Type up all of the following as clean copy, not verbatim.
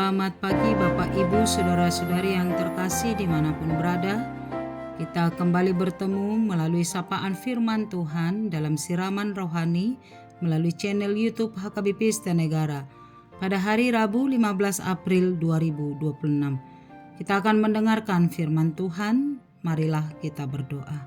Selamat pagi Bapak Ibu Saudara-saudari yang terkasih dimanapun berada. Kita kembali bertemu melalui sapaan firman Tuhan dalam siraman rohani melalui channel YouTube HKBP Negara pada hari Rabu 15 April 2026. Kita akan mendengarkan firman Tuhan, marilah kita berdoa.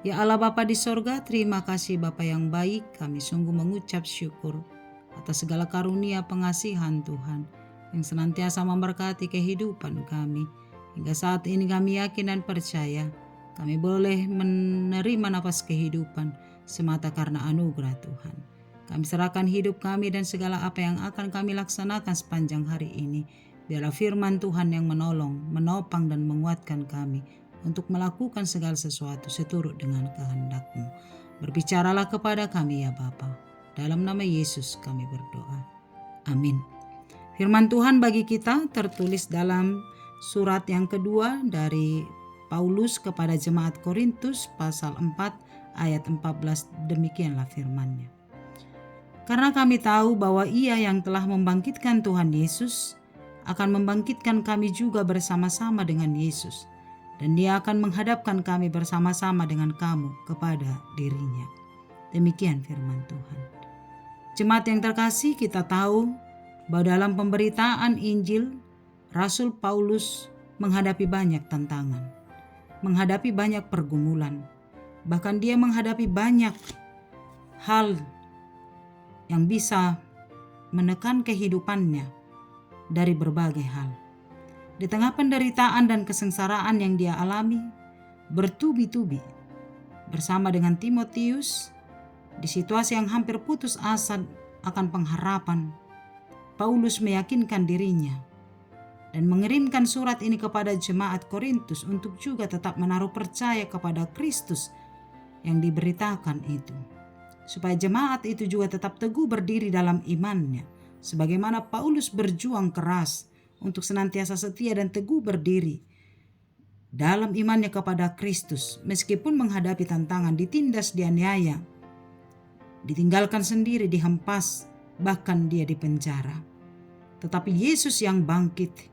Ya Allah Bapa di sorga, terima kasih Bapa yang baik, kami sungguh mengucap syukur atas segala karunia pengasihan Tuhan yang senantiasa memberkati kehidupan kami. Hingga saat ini kami yakin dan percaya kami boleh menerima nafas kehidupan semata karena anugerah Tuhan. Kami serahkan hidup kami dan segala apa yang akan kami laksanakan sepanjang hari ini. Biarlah firman Tuhan yang menolong, menopang dan menguatkan kami untuk melakukan segala sesuatu seturut dengan kehendak-Mu. Berbicaralah kepada kami ya Bapa. Dalam nama Yesus kami berdoa. Amin. Firman Tuhan bagi kita tertulis dalam surat yang kedua dari Paulus kepada jemaat Korintus pasal 4 ayat 14, demikianlah firman-Nya. Karena kami tahu bahwa Ia yang telah membangkitkan Tuhan Yesus akan membangkitkan kami juga bersama-sama dengan Yesus, dan Dia akan menghadapkan kami bersama-sama dengan kamu kepada dirinya. Demikian firman Tuhan. Jemaat yang terkasih, kita tahu bahwa dalam pemberitaan Injil, Rasul Paulus menghadapi banyak tantangan, menghadapi banyak pergumulan, bahkan dia menghadapi banyak hal yang bisa menekan kehidupannya dari berbagai hal. Di tengah penderitaan dan kesengsaraan yang dia alami, bertubi-tubi bersama dengan Timotius, di situasi yang hampir putus asa akan pengharapan, Paulus meyakinkan dirinya dan mengirimkan surat ini kepada jemaat Korintus untuk juga tetap menaruh percaya kepada Kristus yang diberitakan itu, supaya jemaat itu juga tetap teguh berdiri dalam imannya, sebagaimana Paulus berjuang keras untuk senantiasa setia dan teguh berdiri dalam imannya kepada Kristus, meskipun menghadapi tantangan, ditindas, dianiaya, ditinggalkan sendiri, dihempas, bahkan dia dipenjara. Tetapi Yesus yang bangkit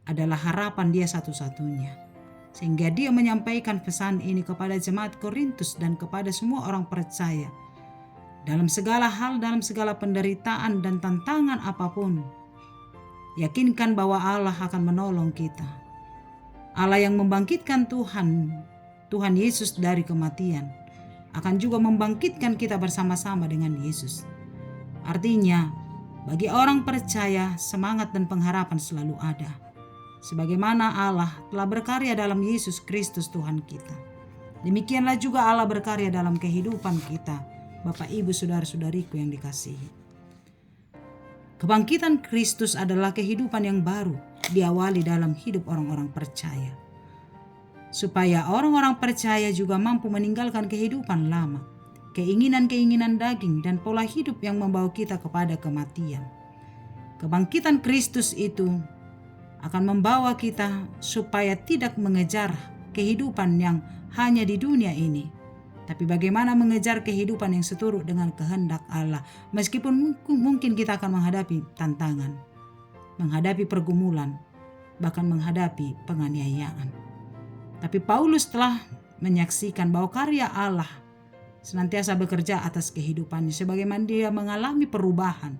adalah harapan dia satu-satunya. Sehingga dia menyampaikan pesan ini kepada jemaat Korintus dan kepada semua orang percaya. Dalam segala hal, dalam segala penderitaan dan tantangan apapun, yakinkan bahwa Allah akan menolong kita. Allah yang membangkitkan Tuhan Yesus dari kematian, akan juga membangkitkan kita bersama-sama dengan Yesus. Artinya, bagi orang percaya, semangat dan pengharapan selalu ada. Sebagaimana Allah telah berkarya dalam Yesus Kristus Tuhan kita, demikianlah juga Allah berkarya dalam kehidupan kita, Bapak Ibu Saudara-saudariku yang dikasihi. Kebangkitan Kristus adalah kehidupan yang baru diawali dalam hidup orang-orang percaya, supaya orang-orang percaya juga mampu meninggalkan kehidupan lama, keinginan-keinginan daging dan pola hidup yang membawa kita kepada kematian. Kebangkitan Kristus itu akan membawa kita supaya tidak mengejar kehidupan yang hanya di dunia ini, tapi bagaimana mengejar kehidupan yang seturut dengan kehendak Allah. Meskipun mungkin kita akan menghadapi tantangan, menghadapi pergumulan, bahkan menghadapi penganiayaan. Tapi Paulus telah menyaksikan bahwa karya Allah senantiasa bekerja atas kehidupannya, sebagaimana dia mengalami perubahan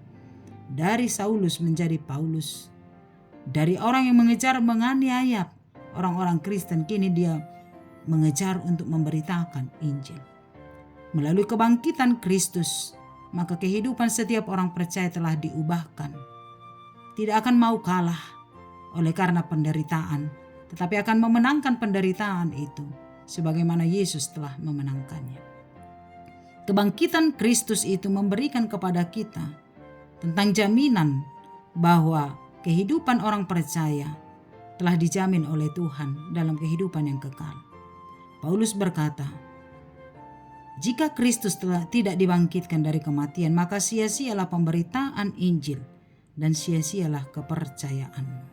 dari Saulus menjadi Paulus. Dari orang yang mengejar menganiaya orang-orang Kristen, kini dia mengejar untuk memberitakan Injil. Melalui kebangkitan Kristus, maka kehidupan setiap orang percaya telah diubahkan. Tidak akan mau kalah oleh karena penderitaan, tetapi akan memenangkan penderitaan itu sebagaimana Yesus telah memenangkannya. Kebangkitan Kristus itu memberikan kepada kita tentang jaminan bahwa kehidupan orang percaya telah dijamin oleh Tuhan dalam kehidupan yang kekal. Paulus berkata, jika Kristus tidak dibangkitkan dari kematian, maka sia-sialah pemberitaan Injil dan sia-sialah kepercayaanmu.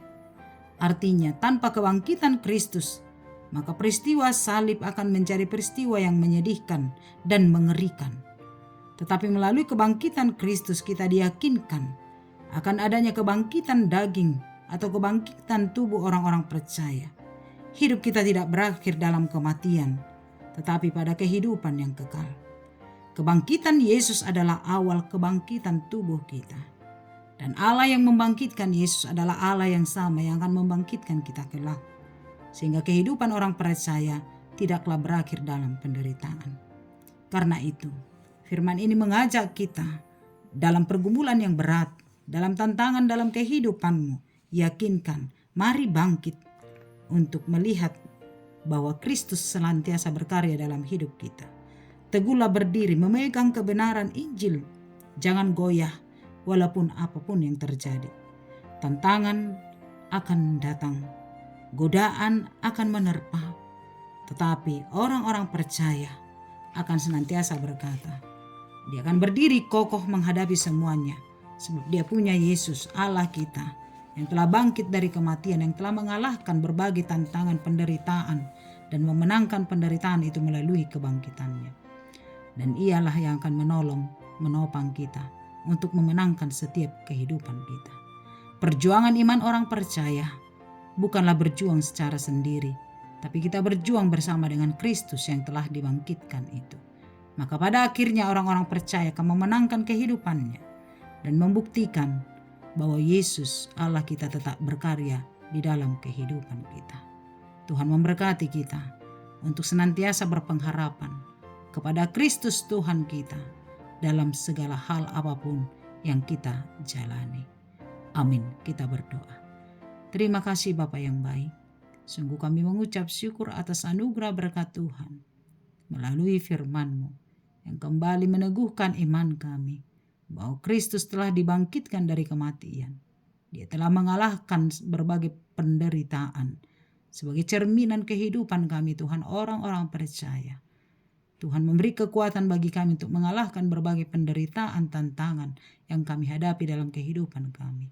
Artinya, tanpa kebangkitan Kristus, maka peristiwa salib akan menjadi peristiwa yang menyedihkan dan mengerikan. Tetapi melalui kebangkitan Kristus kita diyakinkan akan adanya kebangkitan daging atau kebangkitan tubuh orang-orang percaya. Hidup kita tidak berakhir dalam kematian, tetapi pada kehidupan yang kekal. Kebangkitan Yesus adalah awal kebangkitan tubuh kita. Dan Allah yang membangkitkan Yesus adalah Allah yang sama yang akan membangkitkan kita kelak. Sehingga kehidupan orang percaya tidaklah berakhir dalam penderitaan. Karena itu, firman ini mengajak kita dalam pergumulan yang berat, dalam tantangan dalam kehidupanmu, yakinkan, mari bangkit untuk melihat bahwa Kristus senantiasa berkarya dalam hidup kita. Teguhlah berdiri memegang kebenaran Injil. Jangan goyah walaupun apapun yang terjadi. Tantangan akan datang, godaan akan menerpa, tetapi orang-orang percaya akan senantiasa berkata, dia akan berdiri kokoh menghadapi semuanya, sebab dia punya Yesus Allah kita yang telah bangkit dari kematian, yang telah mengalahkan berbagai tantangan penderitaan dan memenangkan penderitaan itu melalui kebangkitannya. Dan ialah yang akan menopang kita untuk memenangkan setiap kehidupan kita. Perjuangan iman orang percaya bukanlah berjuang secara sendiri, tapi kita berjuang bersama dengan Kristus yang telah dibangkitkan itu. Maka pada akhirnya orang-orang percaya akan memenangkan kehidupannya dan membuktikan bahwa Yesus Allah kita tetap berkarya di dalam kehidupan kita. Tuhan memberkati kita untuk senantiasa berpengharapan kepada Kristus Tuhan kita dalam segala hal apapun yang kita jalani. Amin. Kita berdoa. Terima kasih Bapa yang baik. Sungguh kami mengucap syukur atas anugerah berkat Tuhan melalui firman-Mu yang kembali meneguhkan iman kami bahwa Kristus telah dibangkitkan dari kematian. Dia telah mengalahkan berbagai penderitaan. Sebagai cerminan kehidupan kami Tuhan, orang-orang percaya. Tuhan memberi kekuatan bagi kami untuk mengalahkan berbagai penderitaan, tantangan yang kami hadapi dalam kehidupan kami.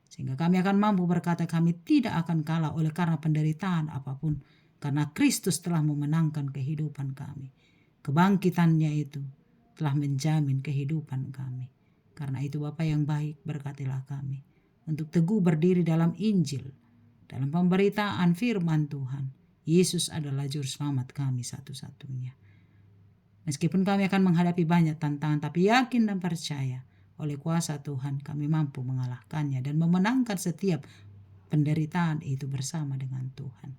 Sehingga kami akan mampu berkata kami tidak akan kalah oleh karena penderitaan apapun. Karena Kristus telah memenangkan kehidupan kami. Kebangkitannya itu telah menjamin kehidupan kami. Karena itu Bapa yang baik, berkatilah kami untuk teguh berdiri dalam Injil, dalam pemberitaan firman Tuhan. Yesus adalah juru selamat kami satu-satunya. Meskipun kami akan menghadapi banyak tantangan, tapi yakin dan percaya oleh kuasa Tuhan kami mampu mengalahkannya dan memenangkan setiap penderitaan itu bersama dengan Tuhan.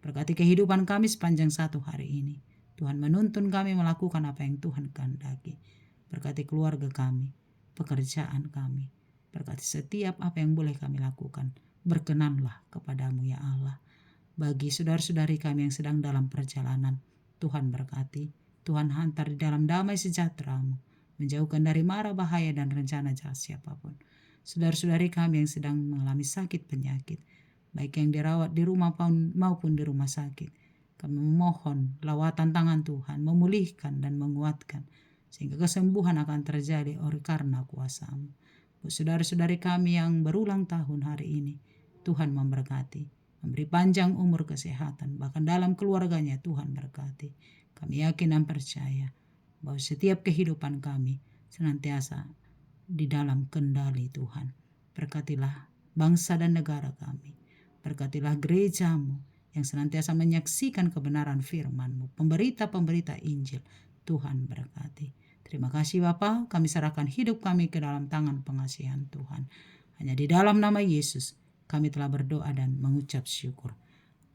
Berkati kehidupan kami sepanjang satu hari ini. Tuhan menuntun kami melakukan apa yang Tuhan kehendaki. Berkati keluarga kami, pekerjaan kami. Berkati setiap apa yang boleh kami lakukan. Berkenanlah kepadamu ya Allah. Bagi saudara-saudari kami yang sedang dalam perjalanan, Tuhan berkati. Tuhan hantar di dalam damai sejahtera-Mu. Menjauhkan dari mara bahaya dan rencana jahat siapapun. Saudara-saudari kami yang sedang mengalami sakit penyakit, baik yang dirawat di rumah maupun di rumah sakit. Kami memohon lawatan tangan Tuhan, memulihkan dan menguatkan, sehingga kesembuhan akan terjadi oleh karena kuasa-Mu. Buat saudara-saudari kami yang berulang tahun hari ini, Tuhan memberkati, memberi panjang umur kesehatan, bahkan dalam keluarganya Tuhan berkati. Kami yakin dan percaya bahwa setiap kehidupan kami senantiasa di dalam kendali Tuhan. Berkatilah bangsa dan negara kami. Berkatilah gereja-Mu yang senantiasa menyaksikan kebenaran firman-Mu, pemberita-pemberita Injil. Tuhan berkati. Terima kasih Bapa, kami serahkan hidup kami ke dalam tangan pengasihan Tuhan. Hanya di dalam nama Yesus kami telah berdoa dan mengucap syukur.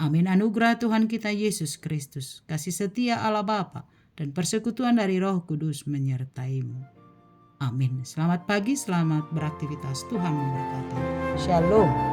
Amin. Anugerah Tuhan kita Yesus Kristus, kasih setia Allah Bapa, dan persekutuan dari Roh Kudus menyertai-Mu. Amin. Selamat pagi, selamat beraktivitas. Tuhan memberkati. Shalom.